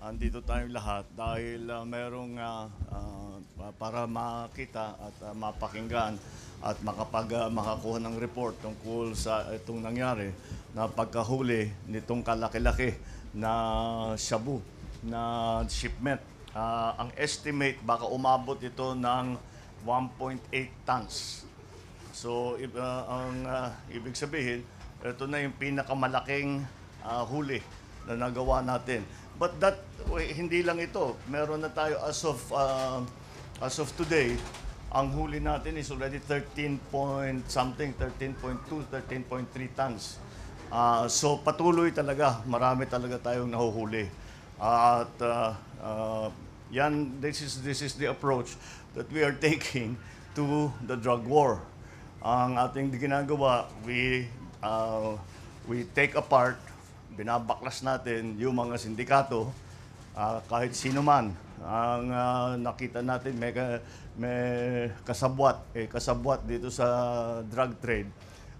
andito tayong lahat dahil para makita at mapakinggan at makakuha ng report tungkol sa itong nangyari na pagkahuli nitong kalaki-laki na shabu na shipment. Ang estimate baka umabot ito ng 1.8 tons. So, ibig sabihin, ito na yung pinakamalaking huli na nagawa natin. But hindi lang ito. Meron na tayo as of today, ang huli natin is already 13 point something, 13.2, 13.3 tons. So patuloy talaga, marami talaga tayong nahuhuli. This is the approach that we are taking to the drug war. Ang ating ginagawa, we take apart, binabaklas natin yung mga sindikato, kahit sino man. Ang nakita natin may kasabwat dito sa drug trade.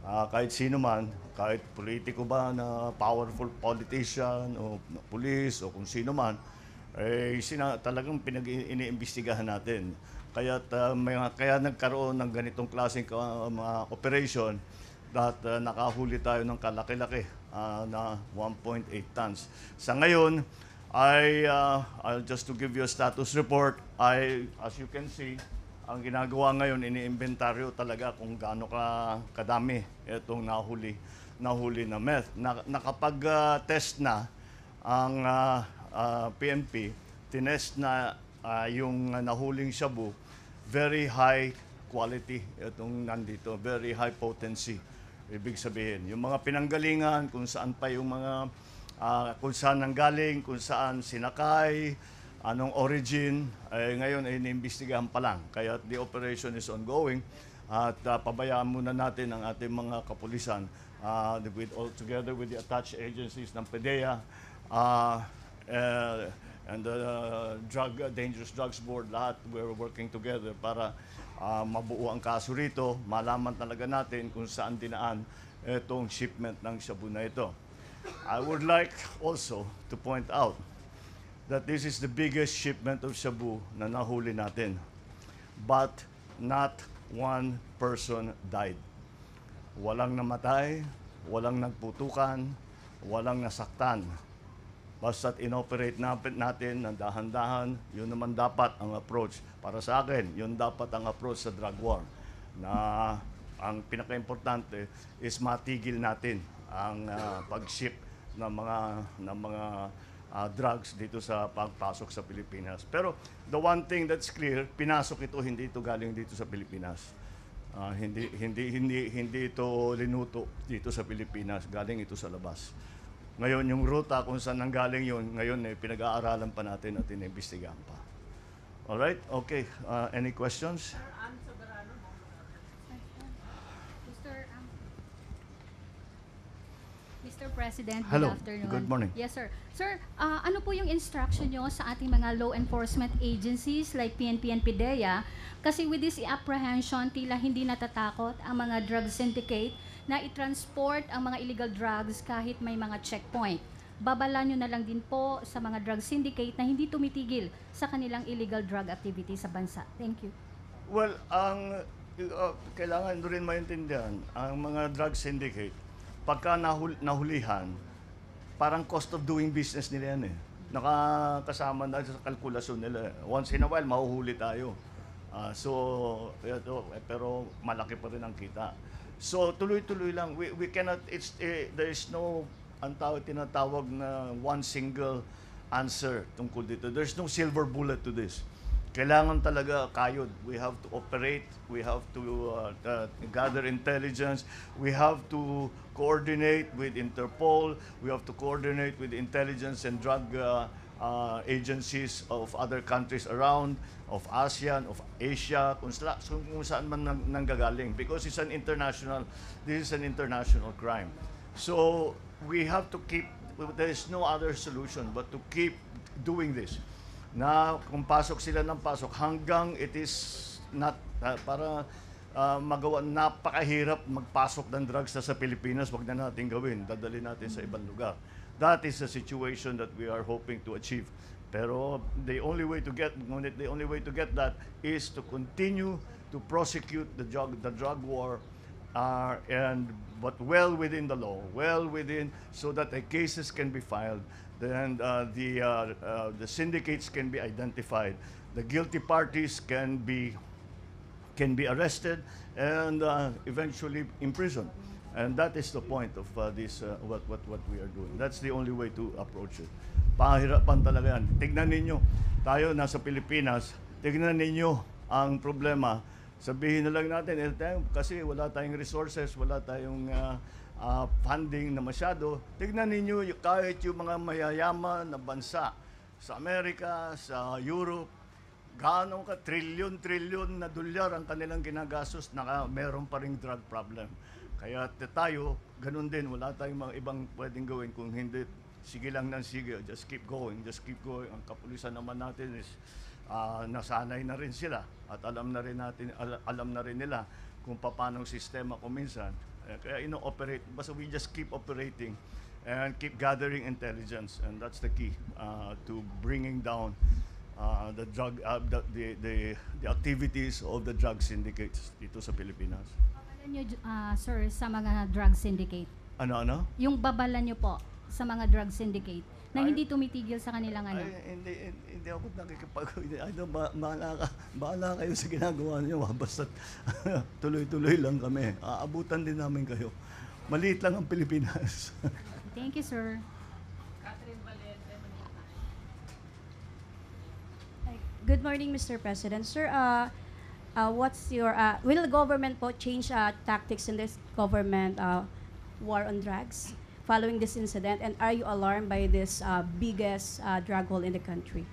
Kahit sino man, kahit politiko ba na powerful politician o police o kung sino man, talagang iniimbestigahan natin. Kaya nagkaroon ng ganitong klaseng mga operation that nakahuli tayo ng kalaki-laki na 1.8 tons. Sa ngayon, just to give you a status report, as you can see, ang ginagawa ngayon, iniimbentaryo talaga kung gaano kadami itong nahuli na meth. Nakapag-test na ang PNP, tinest na yung nahuling shabu, very high quality itong nandito, very high potency. Ibig sabihin, yung mga pinanggalingan, kung saan pa yung mga, kung saan nanggaling, kung saan sinakay, anong origin, ngayon ay iniimbestigahan pa lang. Kaya the operation is ongoing at pabayaan muna natin ang ating mga kapulisan together with the attached agencies ng PDEA and the Dangerous Drugs Board, lahat we're working together para mabuo ang kaso rito, malaman talaga natin kung saan dinaan itong shipment ng shabu na ito. I would like also to point out that this is the biggest shipment of shabu na nahuli natin. But not one person died. Walang namatay, walang nagputukan, walang nasaktan. Basta't inoperate natin ng dahan-dahan, yun naman dapat ang approach. Para sa akin, yun dapat ang approach sa drug war. Na ang pinaka-importante is matigil natin ang pag-ship ng mga drugs dito sa pagpasok sa Pilipinas. Pero the one thing that's clear, pinasok ito, hindi ito galing dito sa Pilipinas. Hindi ito linuto dito sa Pilipinas, galing ito sa labas. Ngayon, yung ruta kung saan nanggaling yun, ngayon pinag-aaralan pa natin at inimbestigahan pa. Alright? Okay. Any questions? Mr. President, good Hello. afternoon. Good morning. Yes, sir. Sir, ano po yung instruction nyo sa ating mga law enforcement agencies like PNP and PDEA? Kasi with this apprehension, tila hindi natatakot ang mga drug syndicate na i-transport ang mga illegal drugs kahit may mga checkpoint. Babala nyo na lang din po sa mga drug syndicate na hindi tumitigil sa kanilang illegal drug activity sa bansa. Thank you. Well, kailangan rin maintindihan, ang mga drug syndicate, pagka nahulihan, parang cost of doing business nila yan eh. Nakakasama na sa kalkulasyon nila. Once in a while, mahuhuli tayo. Pero malaki pa rin ang kita. So, tuloy-tuloy lang. We cannot, there is no, tinatawag na one single answer tungkol dito. There's no silver bullet to this. Kailangan talaga kayod. We have to operate. We have to gather intelligence. We have to coordinate with Interpol. We have to coordinate with intelligence and drug agencies of other countries around, of ASEAN, of Asia, kung saan man nanggagaling. Because this is an international crime. So we have to there is no other solution but to keep doing this. Na kung pasok sila ng pasok hanggang it is not para magawa, napakahirap magpasok ng drugs sa Pilipinas, wag na natin gawin, dadali natin sa ibang lugar. That is a situation that we are hoping to achieve. Pero the only way to get that is to continue to prosecute the drug war, but well within the law, so that the cases can be filed, then the syndicates can be identified, the guilty parties can be arrested and eventually imprisoned. And that is the point of what we are doing. That's the only way to approach it. Pahirapan talaga yan. Tignan ninyo, tayo nasa Pilipinas, tignan ninyo ang problema. Sabihin na lang natin, kasi wala tayong resources, wala tayong funding na masyado. Tignan ninyo, kahit yung mga mayayaman na bansa sa Amerika, sa Europe, gaano ka trilyon na dolyar ang kanilang ginagastos, meron pa ring drug problem. Kaya tayo, ganun din, wala tayong mga ibang pwedeng gawin kung hindi, sige lang ng sige, just keep going. Ang kapulisan naman natin is, nasanay na rin sila at alam na rin nila kung paano ang sistema kung minsan. Kaya ino-operate, basta we just keep operating and keep gathering intelligence, and that's the key to bringing down the activities of the drug syndicates dito sa Pilipinas. Babalan nyo, sir, sa mga drug syndicate. Ano? Yung babalan nyo po sa mga drug syndicate na hindi tumitigil sa kanilang ano. Hindi ako bahala kayo sa ginagawa niyo, basta tuloy-tuloy lang kami. Aabutan din namin kayo. Maliit lang ang Pilipinas. Thank you, sir. Good morning, Mr. President. Sir, what's your will the government po change tactics in this government war on drugs following this incident, and are you alarmed by this biggest drug haul in the country?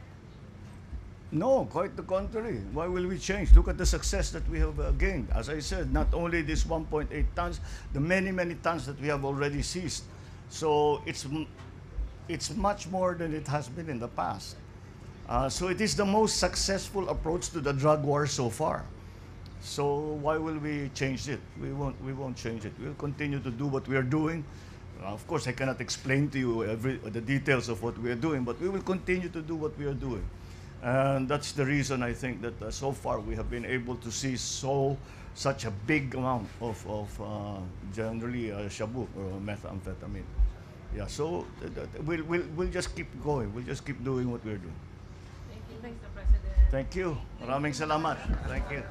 No, quite the contrary. Why will we change? Look at the success that we have gained. As I said, not only this 1.8 tons, the many tons that we have already seized. So it's much more than it has been in the past. So it is the most successful approach to the drug war so far. So why will we change it? We won't change it. We'll continue to do what we are doing. Of course, I cannot explain to you the details of what we are doing, but we will continue to do what we are doing. And that's the reason I think that so far we have been able to see such a big amount of generally shabu or methamphetamine. Yeah, so we'll just keep going. We'll just keep doing what we're doing. Mr. President. Thank you. Maraming salamat. Thank you.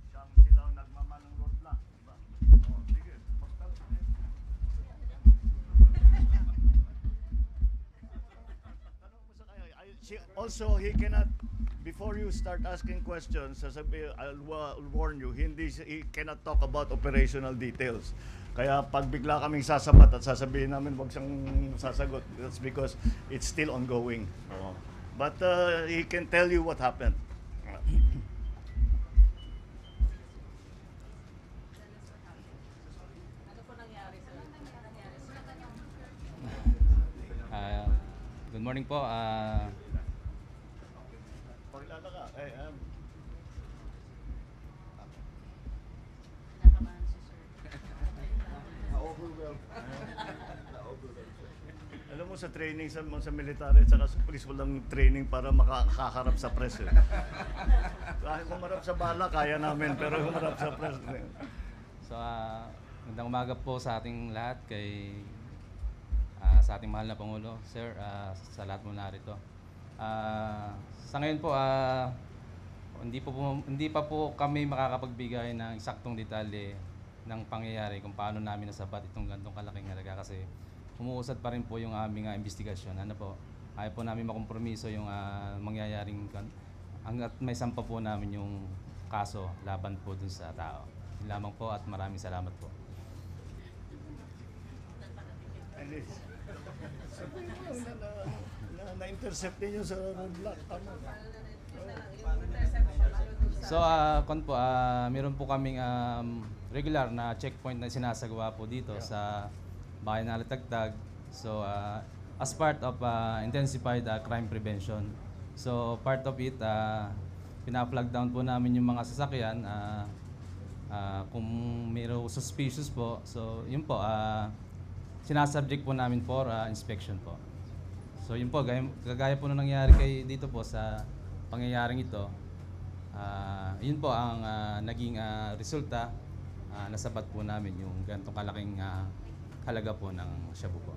Siyang silang nagmamanong roadblock, diba? Sige, tanong mo sa kanya. Also, he cannot, before you start asking questions, I'll warn you, he cannot talk about operational details. Kaya pag bigla kaming sasabat at sasabihin namin wag siyang sasagot, that's because it's still ongoing. But he can tell you what happened. Good morning po. Pakilala ka. Na-overwhelmed. Alam mo, po sa training sa military at saka sa police, walang training para makakaharap sa press. Eh. Kahit humarap sa bala, kaya namin, pero humarap sa press. So, magandang umaga po sa ating lahat sa ating mahal na Pangulo, Sir, sa lahat mo narito. Sa ngayon po, hindi pa po kami makakapagbigay ng eksaktong detalye ng pangyayari kung paano namin nasabat itong gantong kalaking halaga kasi umuusad pa rin po yung aming investigasyon. Ano po, ayaw po namin makompromiso yung mangyayaring hanggat may sampa po namin yung kaso laban po dun sa tao. Yun lamang po at maraming salamat po. Na-intercept ninyo sa roadblock. So, meron po kaming regular na checkpoint na sinasagawa po dito sa bayan na Latagtag. So, as part of intensified crime prevention. So, part of it, pina-flag down po namin yung mga sasakyan kung mayroong suspicious po. So, yun po, sinasubject po namin for inspection po. So, yun po, kagaya po na nangyari dito po sa pangyayaring ito. Yun po ang naging resulta. Nasabat po namin yung ganitong kalaking halaga po ng shabu po.